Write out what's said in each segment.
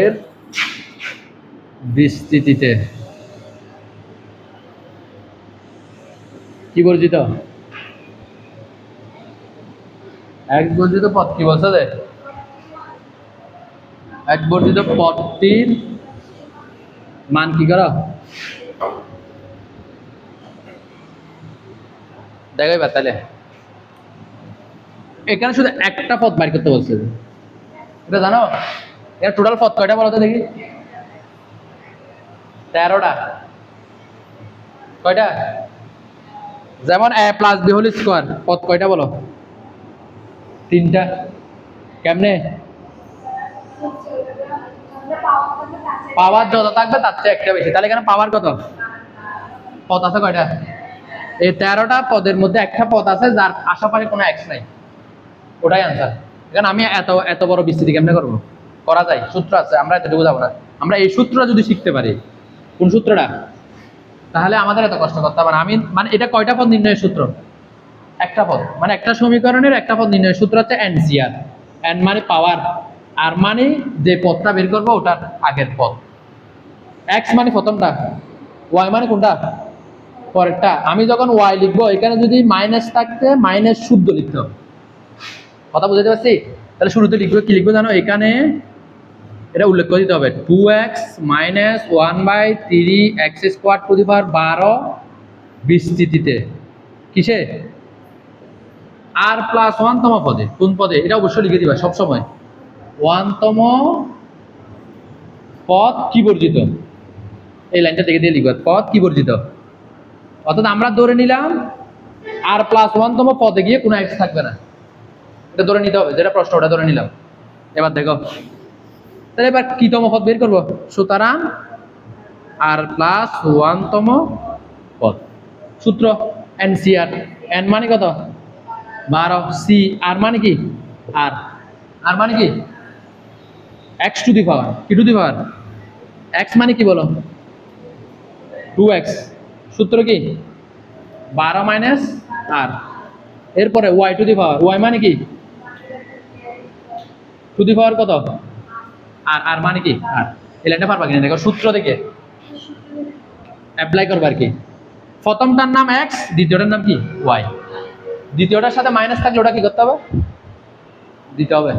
এর বিস্তৃতিতে কি বর্জিত? এক বর্জিত পথ কি বলছে যে এক বর্জিত পথটির মান কি করো দেখো এবার তাহলে এখানে শুধু একটা পথ বাইর করতে বলছে এটা জানো এর টোটাল পথ কয়টা বলো তো দেখি 13টা কয়টা যেমন a plus b whole square পথ কয়টা বলো 3টা কেমনে পাওয়ার যত থাকবে তার চেয়ে একটা বেশি তাহলে এখানে পাওয়ার কত পথ আছে কয়টা এই 13টা পদের মধ্যে একটা পথ আছে যার আশেপাশে কোনো এক্স নাই ওটাই আনসার এখানে আমি এত বড় বিস্তৃতি কেমনে করবো করা যায় সূত্র আছে আমরা এতটুকু যাবো না আমরা এই সূত্রটা যদি শিখতে পারি কোন সূত্রটা তাহলে আমাদের এত কষ্ট করতে হবে না আমি মানে এটা কয়টা পদ নির্ণয়ের সূত্র একটা পদ মানে একটা সমীকরণের একটা পদ নির্ণয়ের সূত্র হচ্ছে এনসিআর এন মানে পাওয়ার আর মানে যে পদটা বের করবো ওটার আগের পদ এক্স মানে প্রথমটা ওয়াই মানে কোনটা পরেরটা আমি যখন ওয়াই লিখবো এখানে যদি মাইনাস থাকতে মাইনাস শুদ্ধ লিখতে হবে কথা বুঝতে পারছি তাহলে শুরুতে লিখবো কি লিখবো জানো এখানে এটা উল্লেখ করে দিতে হবে 2x minus 1/3 x² two the power 12 বিস্তৃতিতে কিসে আর প্লাস 1 তম পদে কোন পদে এটা অবশ্যই লিখে দিবা সব সময় 1 তম পদ কি বর্জিত এই লাইনটা দেখে দিয়ে লিখবা পদ কি বর্জিত অর্থাৎ আমরা ধরে নিলাম আর প্লাস 1 তম পদে গিয়ে কোনো x থাকবে না এটা ধরে নিতে হবে যেটা প্রশ্ন ওটা ধরে নিলাম এবার দেখো তাহলে এবার কি তম পদ বের করবো সুতরাং আর প্লাস 1 তম পদ সূত্র এনসিআর এন মানে কত 12 সি আর মানে কি আর মানে কি এক্স টু দি পাওয়ার কি টু দি পাওয়ার এক্স মানে কি বলো 2x সূত্র কি 12 মাইনাস আর এরপরে Y to the power Y মানে কি টু দি পাওয়ার কত আর মানে কি আর এই লাইনটা পারবা কিনা দেখো সূত্র থেকে অ্যাপ্লাই করবা আর কি প্রথমটার নাম এক্স দ্বিতীয়টার নাম কি ওয়াই দ্বিতীয়টার সাথে মাইনাস থাকলে ওটা কি করতে হবে দিতে হবে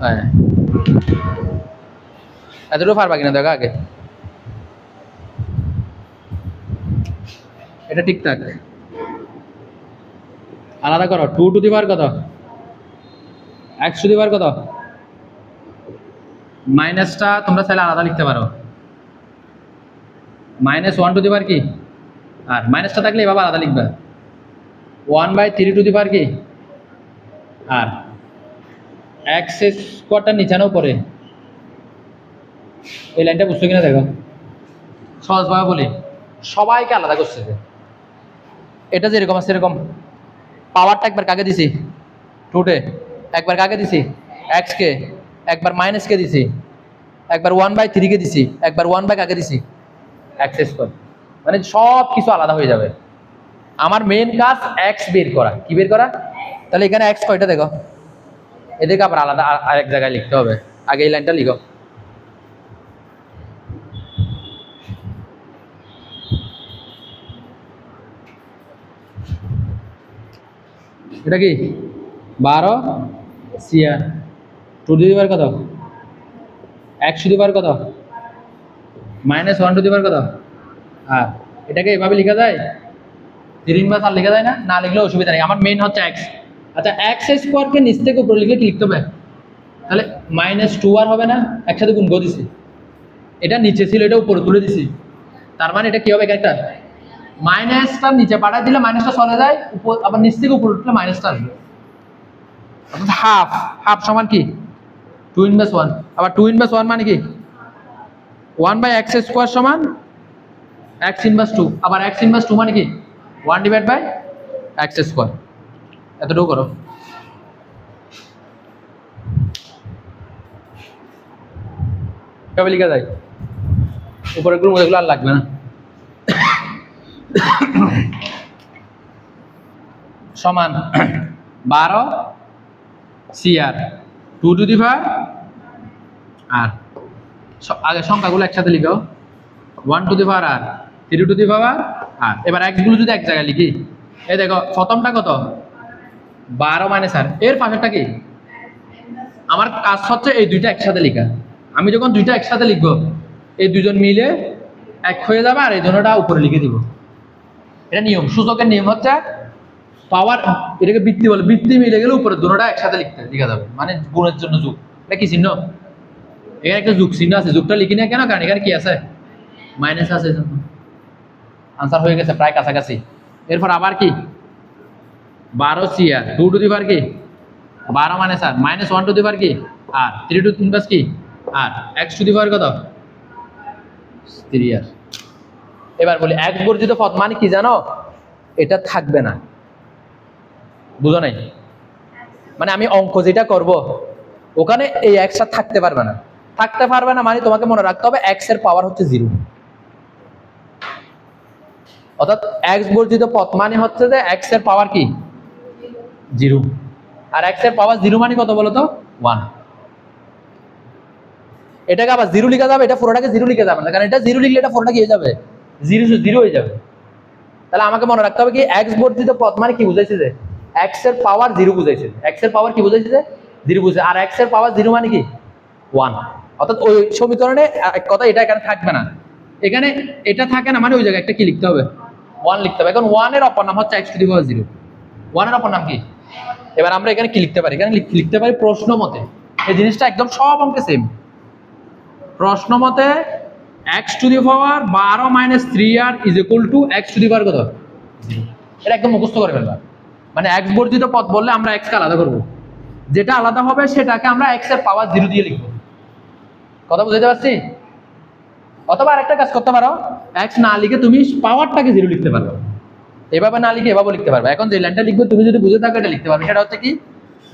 হ্যাঁ এতটুকু পারবা কিনা দেখো আগে এটা ঠিকঠাক আলাদা করো 2 টু দি পাওয়ার কত এক্স টু দি পাওয়ার কত মাইনাসটা তোমরা চাইলে আলাদা লিখতে পারো মাইনাস 1 টু দি পাওয়ার কি আর মাইনাসটা থাকলে এভাবে আলাদা লিখবা 1/3 টু দি পাওয়ার কি আর এক্স স্কোয়ারটা নিচে নাও পরে এই লাইনটা বুঝছো কিনা দেখো সহজভাবে বলি সবাইকে আলাদা করছে এটা যেরকম আছে সেরকম পাওয়ারটা একবার কাকে দিছি টুটে একবার কাকে দিছি এক্স কে একবার মাইনাস কে দিছি একবার 1/3 কে দিছি একবার 1 কাকে দিছি এক্স স্কোয়ার মানে সব কিছু আলাদা হয়ে যাবে আমার মেন কাজ এক্স বের করা কি বের করা তাহলে এখানে এক্স কয়টা দেখো এদেরকে আবার আলাদা আরেক জায়গায় লিখতে হবে আগে এই লাইনটা লিখো এটা কি 12 সিআর টু দি পাওয়ার কত এক্স টু দি পাওয়ার কত -1 টু দি পাওয়ার কত আর এটাকে এভাবে লেখা যায় 3 বা 4 লেখা যায় না না লিখলে অসুবিধা নেই আমার মেইন হচ্ছে এক্স আচ্ছা এক্স স্কোয়ারকে নিচ থেকে উপরে লিখলে কি লিখতে হবে তাহলে -2 আর হবে না একসাথে গুণ করে দিছি এটা নিচে ছিল এটা উপরে তুলে দিছি তার মানে এটা কি হবে একটা মাইনাসটা নিচে পাঠাই দিলে মাইনাসটা চলে যায় উপর আবার নিচ থেকে উপরে উঠলে মাইনাসটা আসবে অর্থাৎ হাফ সমান কি 2/1 আবার 2/1 মানে কি 1/x স্কোয়ার সমান x−2 আবার x−2 মানে কি 1/x স্কোয়ার এতটুকু করো কবে লিখা যায় উপরে গুলো এগুলো আর লাগবে না সমান 12 সিআর 2 টু দি পাওয়ার আর আগে সংখ্যাগুলো একসাথে লিখো 1 to the power R 3 two the পাওয়ার আর। এবার x গুলো যদি এক জায়গায় লিখি, এই দেখো প্রথমটা কত 12 মাইনাস আর, এর পাশেরটা কি? আমার কাজ হচ্ছে এই দুইটা একসাথে লেখা। আমি যখন দুইটা একসাথে লিখবো এই দুজন মিলে এক হয়ে যাবে আর এই জন্যটা উপরে লিখে দিব। এটা নিয়ম, সূচকের নিয়ম হচ্ছে পাওয়ার, এটাকে বৃত্তি বলে, বৃত্তি মিলে গেলে উপরে দুটোটা একসাথে লিখা যাবে, মানে গুণের জন্য যোগ। এটা কি চিহ্ন? এখানে একটা যোগ চিহ্ন আছে, যোগটা লিখি না কেন? কারণ এখানে কি আছে? মাইনাস আছে। আনসার হয়ে গেছে প্রায় কাছাকাছি। এরপর আবার কি 12 C R 2 to the power কি 12 minus r minus 1 to the power কি আর 3 টু দি পাওয়ার কি আর x টু দি পাওয়ার কত 3 আর। এবার বলি এক বর্জিত পদ মানে কি জানো? এটা থাকবে না, বুঝো নাই? মানে আমি অঙ্ক যেটা করব ওখানে এই x টা থাকতে পারবে না। থাকতে পারবে না মানে তোমাকে মনে রাখতে হবে x এর পাওয়ার হচ্ছে 0। অর্থাৎ x বর্জিত পদ মানে হচ্ছে যে x এর পাওয়ার কি 0, আর x এর পাওয়ার 0 মানে কত বলো তো 1। এটাকে আবার 0 লিখা যাবে, এটা পুরোটাকে 0 লিখা যাবে না, কারণ এটা 0 লিখলে এটা পুরোটা কি হয়ে যাবে 0 হয়ে যাবে। তাহলে আমাকে মনে রাখতে হবে কি x বর্জিত পদ মানে কি বুঝাইছে যে x এর পাওয়ার 0 বুঝাইছে। x এর পাওয়ার কি বুঝাইছে যে 0 বুঝাইছে, আর x এর পাওয়ার 0 মানে কি 1। অর্থাৎ ওই সমীকরণে এক কথা এটা এখানে থাকবে না, এখানে এটা থাকে না মানে ওই জায়গায় একটা কি লিখতে হবে 1 লিখতে হবে। এখন 1 এর অপর নাম হচ্ছে x টু দি পাওয়ার 0। 1 এর অপর নাম কি? এবার আমরা এখানে কি লিখতে পারি? এখানে লিখতে পারি প্রশ্ন মতে, এই জিনিসটা একদম সব অঙ্কে সেম। প্রশ্ন মতে x to the power 12 minus 3r is equal to x to the power কত 0। এটা একদম মুখস্থ করে ফেলবা। মানে x বর্জিত পদ বললে আমরা x কে আলাদা করব, যেটা আলাদা হবে সেটাকে আমরা x এর পাওয়ার 0 দিয়ে লিখব। কথা বুঝতে পারছি? অথবা আরেকটা কাজ করতে পারো, x না লিখে তুমি পাওয়ারটাকে 0 লিখতে পারো, এভাবে না লিখে এভাবে লিখতে পারবে। এখন যে লাইনটা লিখবে তুমি যদি বুঝে থাকো এটা লিখতে পারবে, সেটা হচ্ছে কি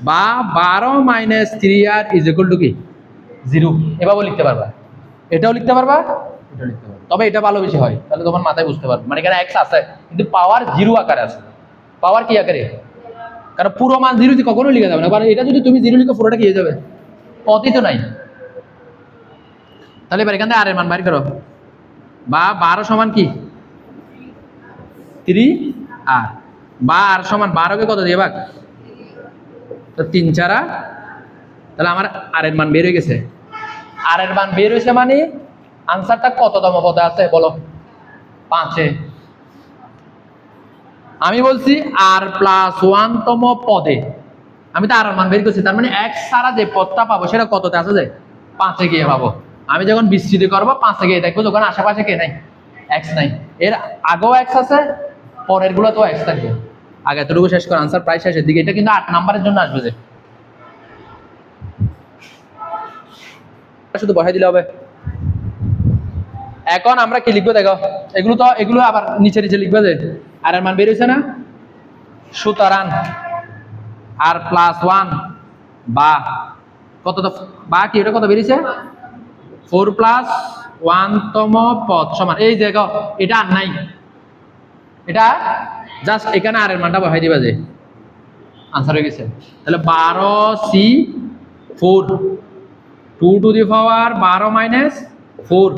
বা 12 minus 3r is equal two কি 0, এভাবে লিখতে পারবা। এটাও লিখতে পারবা, এটাও লিখতে পারবা, তবে এটা ভালো বেশি হয়, তাহলে তোমার মাথায় বুঝতে পারবে। মানে এখানে x আছে কিন্তু পাওয়ার 0 আকারে আছে। পাওয়ার কি আকারে? কারণ পুরো মান 0 দিয়ে কখনো লিখা যাবে না, কারণ এটা যদি তুমি 0 লিখো পুরোটা কি হয়ে যাবে, পদই তো নাই। তাহলে এবার এখান থেকে আর এর মান বাইর করো, বা 12 সমান কি 3 আর, বা আর সমান 12 কে কত দিয়ে ভাগ, তো 3 4, তাহলে আমার আর এর মান বের হয়ে গেছে। আর এর মান বের হয়েছে মানে আনসারটা কততম পদে আছে বলো? 5-এ। আমি বলছি আর প্লাস 1 তম পদে, আমি তো আর এর মান বের করছি, তার মানে x ছাড়া যে পদটা পাবো সেটা কততে আছে যে 5-এ গিয়ে পাবো। আমি যখন বিস্তৃতি করবো 5-এ গিয়ে দেখবো যখন আশেপাশে কে নাই, x নাই। এর আগেও x আছে, পরের গুলো তো x থাকবে। আগে এতটুকু শেষ করে আনসার প্রায় শেষের দিকে। এটা কিন্তু 8 নাম্বারের জন্য আসবে, যে শুধু বসাই দিলে হবে। এখন আমরা কি লিখবো দেখো, এগুলো আবার নিচে নিচে লিখবে যে আর এর মান বের হয়েছে না, সুতরাং আর প্লাস 1 বা কত, বা কি এটা কত বেরিয়েছে 4 প্লাস 1 তম পদ সমান, এই দেখো এটা আর নাই, এটা জাস্ট এখানে আর এর মানটা বসাই দিবা যে আনসার হয়ে গেছে। তাহলে 12c4 2 to the power 12 minus 4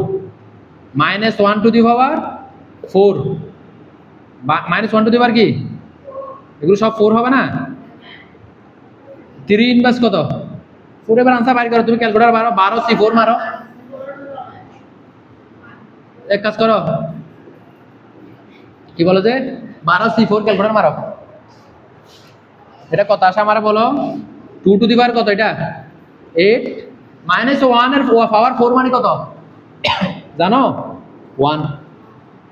minus 1 to the power 4 minus 1 to the power কি, এগুলো সব 4 হবে না। 3 ইনভার্স কত 4। এবার আনসার বাইর করো, তুমি ক্যালকুলেটর মারো, 12c4 মারো, এক কাজ করো কি বলো যে 12c4 ক্যালকুলেটর মারো, এটা কত আসে আমার বলো? 2 টু দি পাওয়ার কত, এটা 8 মাইনাস 1 এর পাওয়ার 4 মানে কত জানো 1।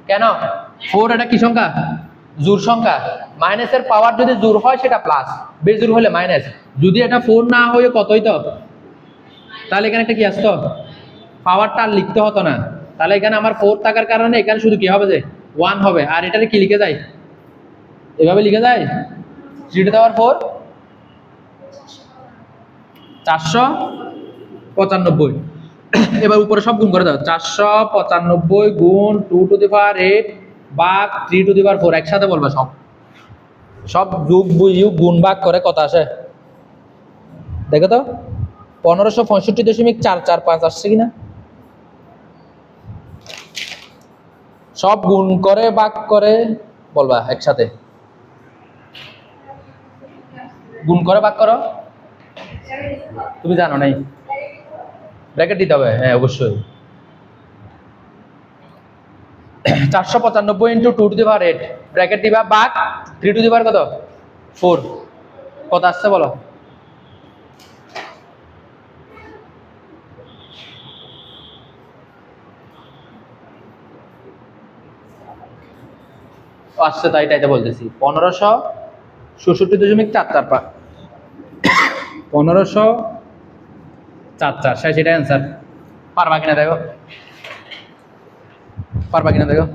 কেন 4 এটা কি সংখ্যা, জোড় সংখ্যা। মাইনাসের পাওয়ার যদি জোড় হয় সেটা প্লাস, বেজোড় হলে মাইনাস। যদি এটা 4 না হয়ে কত হইতো, তাহলে এখানে একটা কি আসতো, পাওয়ারটা আর লিখতে হতো না। তাহলে এখানে আমার 4 থাকার কারণে এখানে শুধু কি হবে যে 1 হবে। আর এটারে কি লিখে যায়, এভাবে লিখে যায় 3 টু দি পাওয়ার 4 495। এবার উপরে সব গুণ করে দাও, 495 গুণ 2 টু দি পাওয়ার 8 ভাগ 3 টু দি পাওয়ার 4, একসাথে বলবে সব যোগ বিয়োগ গুণ ভাগ করে কত আসে দেখো তো। 1565.445 আসছে কিনা? সব গুণ করে ভাগ করে বলবা একসাথে। গুণ করে ভাগ করো, তুমি জানো নাই, ব্র্যাকেট দিতে হবে, হ্যাঁ অবশ্যই। 495 into 2 to the power 8 bracket দিবা, ভাগ 3 টু দি পাওয়ার কত 4, কত আসছে বলো? আসছে, তাই তাইতে বলতেছি 1566.445, 1544, সেটা অ্যান্সার। পারবা কিনা দেখো, পারবা কিনা দেখো।